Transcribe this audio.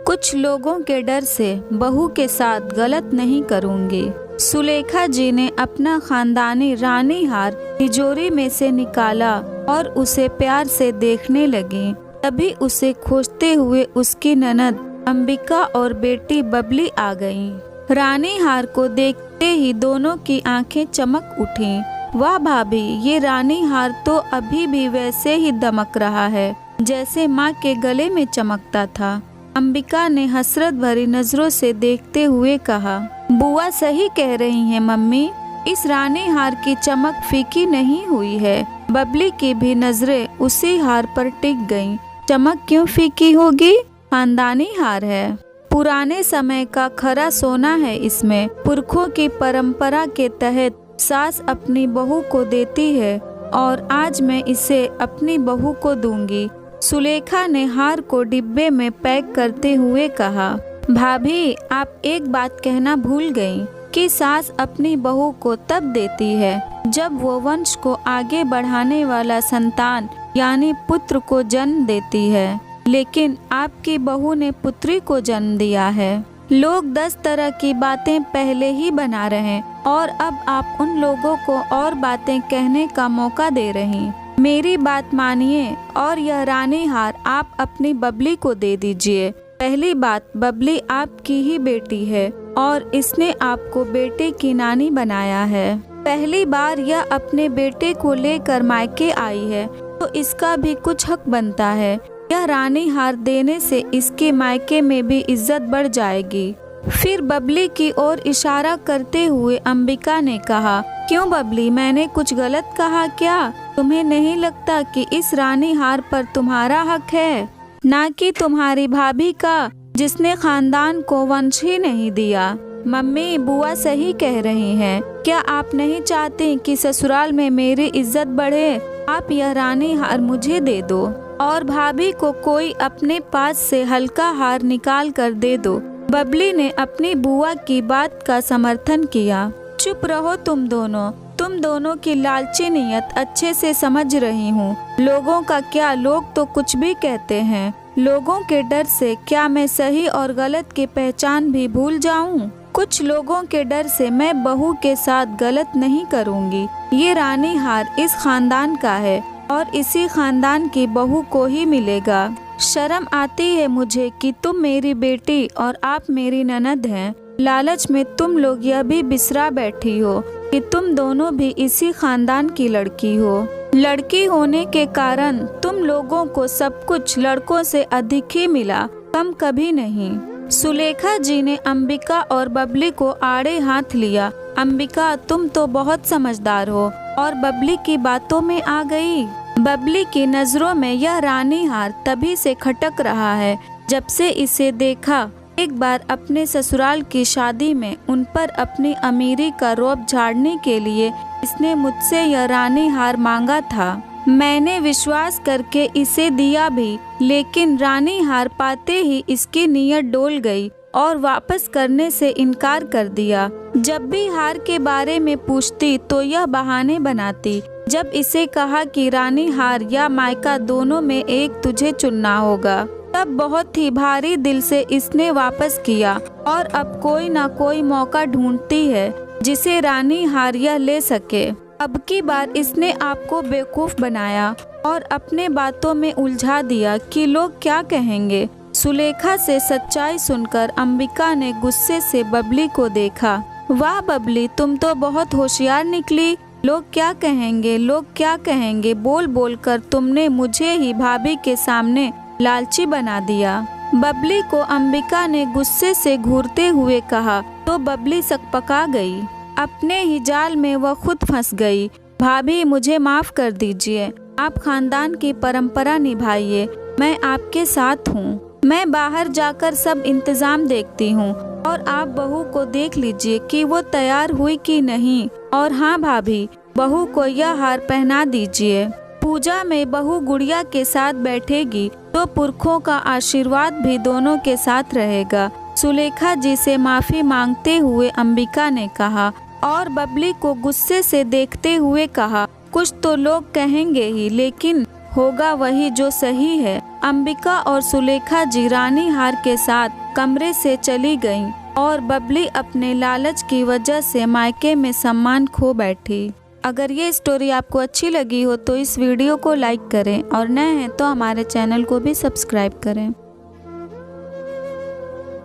कुछ लोगों के डर से बहू के साथ गलत नहीं करूँगी। सुलेखा जी ने अपना खानदानी रानी हार तिजोरी में से निकाला और उसे प्यार से देखने लगी। तभी उसे खोजते हुए उसकी ननद अंबिका और बेटी बबली आ गईं। रानी हार को देखते ही दोनों की आंखें चमक उठीं। वाह भाभी, ये रानी हार तो अभी भी वैसे ही दमक रहा है जैसे माँ के गले में चमकता था। अंबिका ने हसरत भरी नजरों से देखते हुए कहा, बुआ सही कह रही हैं मम्मी, इस रानी हार की चमक फीकी नहीं हुई है। बबली की भी नजरें उसी हार पर टिक गईं। चमक क्यों फीकी होगी? खानदानी हार है, पुराने समय का खरा सोना है। इसमें पुरखों की परंपरा के तहत सास अपनी बहू को देती है और आज मैं इसे अपनी बहू को दूंगी। सुलेखा ने हार को डिब्बे में पैक करते हुए कहा, भाभी आप एक बात कहना भूल गई कि सास अपनी बहू को तब देती है जब वो वंश को आगे बढ़ाने वाला संतान यानी पुत्र को जन्म देती है, लेकिन आपकी बहू ने पुत्री को जन्म दिया है। लोग 10 तरह की बातें पहले ही बना रहे और अब आप उन लोगों को और बातें कहने का मौका दे रही। मेरी बात मानिए और यह रानी हार आप अपनी बबली को दे दीजिए। पहली बात, बबली आपकी ही बेटी है और इसने आपको बेटे की नानी बनाया है। पहली बार यह अपने बेटे को लेकर मायके आई है तो इसका भी कुछ हक बनता है। यह रानी हार देने से इसके मायके में भी इज्जत बढ़ जाएगी। फिर बबली की ओर इशारा करते हुए अंबिका ने कहा, क्यों बबली, मैंने कुछ गलत कहा क्या? तुम्हें नहीं लगता कि इस रानी हार पर तुम्हारा हक है, ना कि तुम्हारी भाभी का जिसने खानदान को वंश ही नहीं दिया? मम्मी, बुआ सही कह रही हैं। क्या आप नहीं चाहते कि ससुराल में मेरी इज्जत बढ़े? आप यह रानी हार मुझे दे दो और भाभी को कोई अपने पास से हल्का हार निकाल कर दे दो। बबली ने अपनी बुआ की बात का समर्थन किया। चुप रहो तुम दोनों की लालची नीयत अच्छे से समझ रही हूँ। लोगों का क्या, लोग तो कुछ भी कहते हैं। लोगों के डर से क्या मैं सही और गलत की पहचान भी भूल जाऊँ? कुछ लोगों के डर से मैं बहू के साथ गलत नहीं करूँगी। ये रानी हार इस खानदान का है और इसी खानदान की बहू को ही मिलेगा। शर्म आती है मुझे कि तुम मेरी बेटी और आप मेरी ननद हैं। लालच में तुम लोग यह भी बिसरा बैठी हो कि तुम दोनों भी इसी खानदान की लड़की हो। लड़की होने के कारण तुम लोगों को सब कुछ लड़कों से अधिक ही मिला, कम कभी नहीं। सुलेखा जी ने अंबिका और बबली को आड़े हाथ लिया। अंबिका, तुम तो बहुत समझदार हो और बबली की बातों में आ गई। बबली की नजरों में यह रानी हार तभी से खटक रहा है जब से इसे देखा। एक बार अपने ससुराल की शादी में उन पर अपनी अमीरी का रौब झाड़ने के लिए इसने मुझसे यह रानी हार मांगा था। मैंने विश्वास करके इसे दिया भी, लेकिन रानी हार पाते ही इसकी नीयत डोल गई और वापस करने से इनकार कर दिया। जब भी हार के बारे में पूछती तो यह बहाने बनाती। जब इसे कहा कि रानी हार या मायका दोनों में एक तुझे चुनना होगा, तब बहुत ही भारी दिल से इसने वापस किया और अब कोई ना कोई मौका ढूंढती है जिसे रानी हार यह ले सके। अब की बार इसने आपको बेवकूफ बनाया और अपने बातों में उलझा दिया कि लोग क्या कहेंगे। सुलेखा से सच्चाई सुनकर अंबिका ने गुस्से से बबली को देखा। वाह बबली, तुम तो बहुत होशियार निकली। लोग क्या कहेंगे, लोग क्या कहेंगे बोल बोल कर तुमने मुझे ही भाभी के सामने लालची बना दिया। बबली को अंबिका ने गुस्से से घूरते हुए कहा तो बबली सकपका गई। अपने ही जाल में वह खुद फंस गई। भाभी, मुझे माफ कर दीजिए। आप खानदान की परंपरा निभाइए, मैं आपके साथ हूँ। मैं बाहर जाकर सब इंतजाम देखती हूँ और आप बहू को देख लीजिए कि वो तैयार हुई कि नहीं। और हाँ भाभी, बहू को यह हार पहना दीजिए। पूजा में बहू गुड़िया के साथ बैठेगी तो पुरखों का आशीर्वाद भी दोनों के साथ रहेगा। सुलेखा जी से माफी मांगते हुए अंबिका ने कहा और बबली को गुस्से से देखते हुए कहा, कुछ तो लोग कहेंगे ही, लेकिन होगा वही जो सही है। अंबिका और सुलेखा जी रानी हार के साथ कमरे से चली गईं और बबली अपने लालच की वजह से मायके में सम्मान खो बैठी। अगर ये स्टोरी आपको अच्छी लगी हो तो इस वीडियो को लाइक करें और नए हैं तो हमारे चैनल को भी सब्सक्राइब करें।